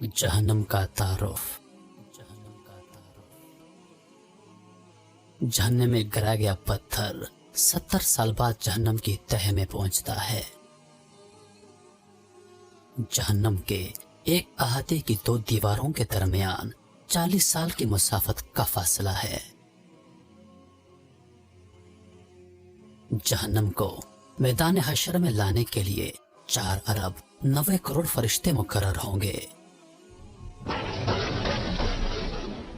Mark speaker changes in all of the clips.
Speaker 1: जहन्नम का तारुफ। जहन्नम में गिरा गया पत्थर 70 साल बाद जहन्नम की तह में पहुंचता है। जहन्नम के एक अहाते की 2 दीवारों के दरमियान 40 साल की मुसाफत का फासला है। जहन्नम को मैदान हशर में लाने के लिए 4 अरब 90 करोड़ फरिश्ते मुकर्रर होंगे।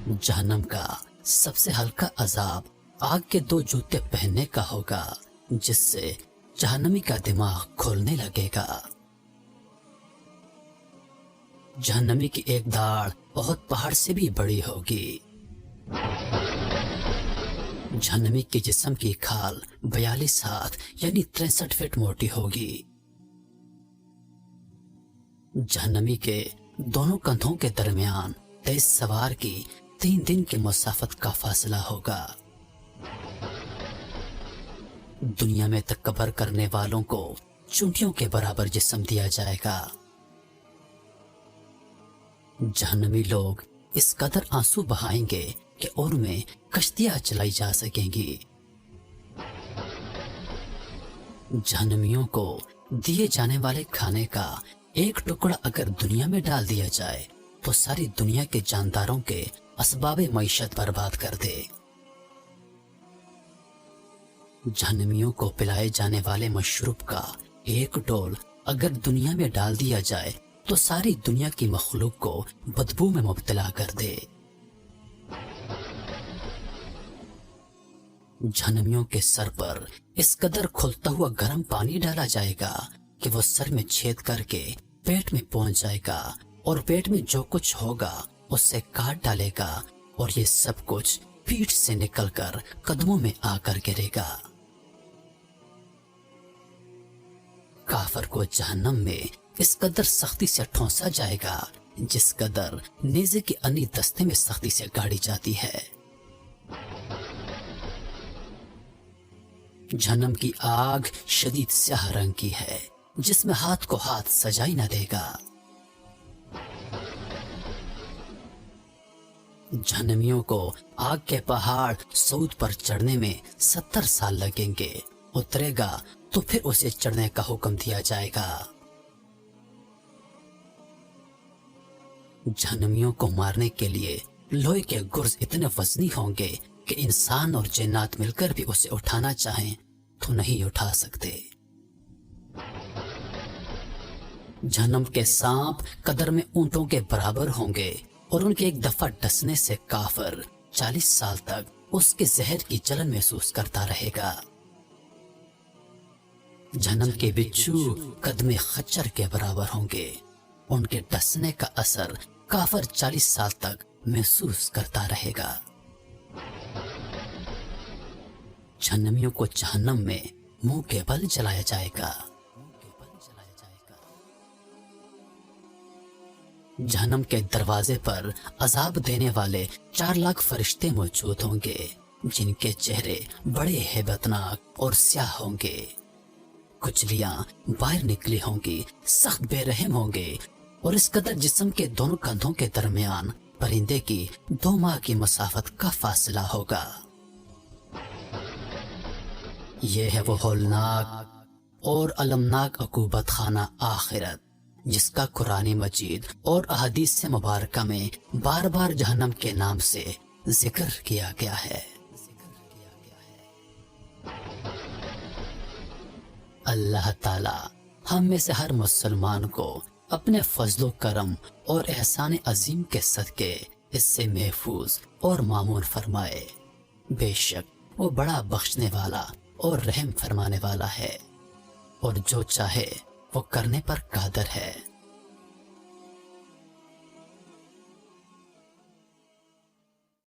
Speaker 1: जहन्नम का सबसे हल्का अजाब आग के 2 जूते पहनने का होगा, जिससे जहन्नमी का दिमाग खोलने लगेगा। जहन्नमी की एक दाढ़ बहुत पहाड़ से भी बड़ी होगी। जहन्नमी के जिस्म की खाल 42 हाथ यानी 63 फीट मोटी होगी। जहन्नमी के दोनों कंधों के दरमियान 23 सवार की 3 दिन की मुसाफत का फासला होगा। दुनिया में तकबर करने वालों को चूंटियों के बराबर जिस्म दिया जाएगा। जहन्नमी लोग इस कदर आंसू बहाएंगे कि उनमें कश्तियां चलाई जा सकेंगी। जहन्नमियों को दिए जाने वाले खाने का एक टुकड़ा अगर दुनिया में डाल दिया जाए तो सारी दुनिया के जानदारों के असबाब मईशत बर्बाद कर दे। जहन्नमियों को पिलाए जाने वाले मशरूब का एक डोल अगर दुनिया में डाल दिया जाए तो सारी दुनिया की मखलूक को बदबू में मुब्तला कर दे। जहन्नमियों के सर पर इस कदर खुलता हुआ गर्म पानी डाला जाएगा कि वो सर में छेद करके पेट में पहुंच जाएगा और पेट में जो कुछ होगा उससे काट डालेगा और ये सब कुछ पीठ से निकलकर कदमों में आकर गिरेगा। काफर को जहन्नम में इस कदर सख्ती से ठोंसा जाएगा जिस कदर नेज़े की अन्नी दस्ते में सख्ती से गाड़ी जाती है। जहन्नम की आग शदीद स्याह रंग की है, जिसमें हाथ को हाथ सजाई न देगा। जहन्नमियों को आग के पहाड़ सऊद पर चढ़ने में 70 साल लगेंगे। उतरेगा तो फिर उसे चढ़ने का हुक्म दिया जाएगा। जहन्नमियों को मारने के लिए लोहे के गुर्ज इतने वजनी होंगे कि इंसान और जिन्नात मिलकर भी उसे उठाना चाहें तो नहीं उठा सकते। जहन्नम के सांप कदर में ऊंटों के बराबर होंगे और उनके एक दफा डसने से काफिर 40 साल तक उसके जहर की जलन महसूस करता रहेगा। जहन्नम के बिच्छू कद में खच्चर के बराबर होंगे। उनके डसने का असर काफिर 40 साल तक महसूस करता रहेगा। जहन्नमियों को जहन्नम में मुंह के बल जलाया जाएगा। जहन्नम के दरवाजे पर अजाब देने वाले 4 लाख फरिश्ते मौजूद होंगे, जिनके चेहरे बड़े हैबतनाक और स्याह होंगे। कुचलियां बाहर निकली होंगी, सख्त बेरहम होंगे और इस कदर जिस्म के दोनों कंधों के दरमियान परिंदे की 2 माह की मसाफत का फासला होगा। यह है वो होलनाक और अलमनाक अकूबत खाना आखिरत, जिसका कुरानी मजीद और अहदीस से मुबारका में बार बार जहन्नम के नाम से जिक्र किया गया है। अल्लाह ताला हम में से हर मुसलमान को अपने फजलो करम और एहसान अजीम के सदके इससे महफूज और मामून फरमाए। बेशक वो बड़ा बख्शने वाला और रहम फरमाने वाला है और जो चाहे वो करने पर कादर है।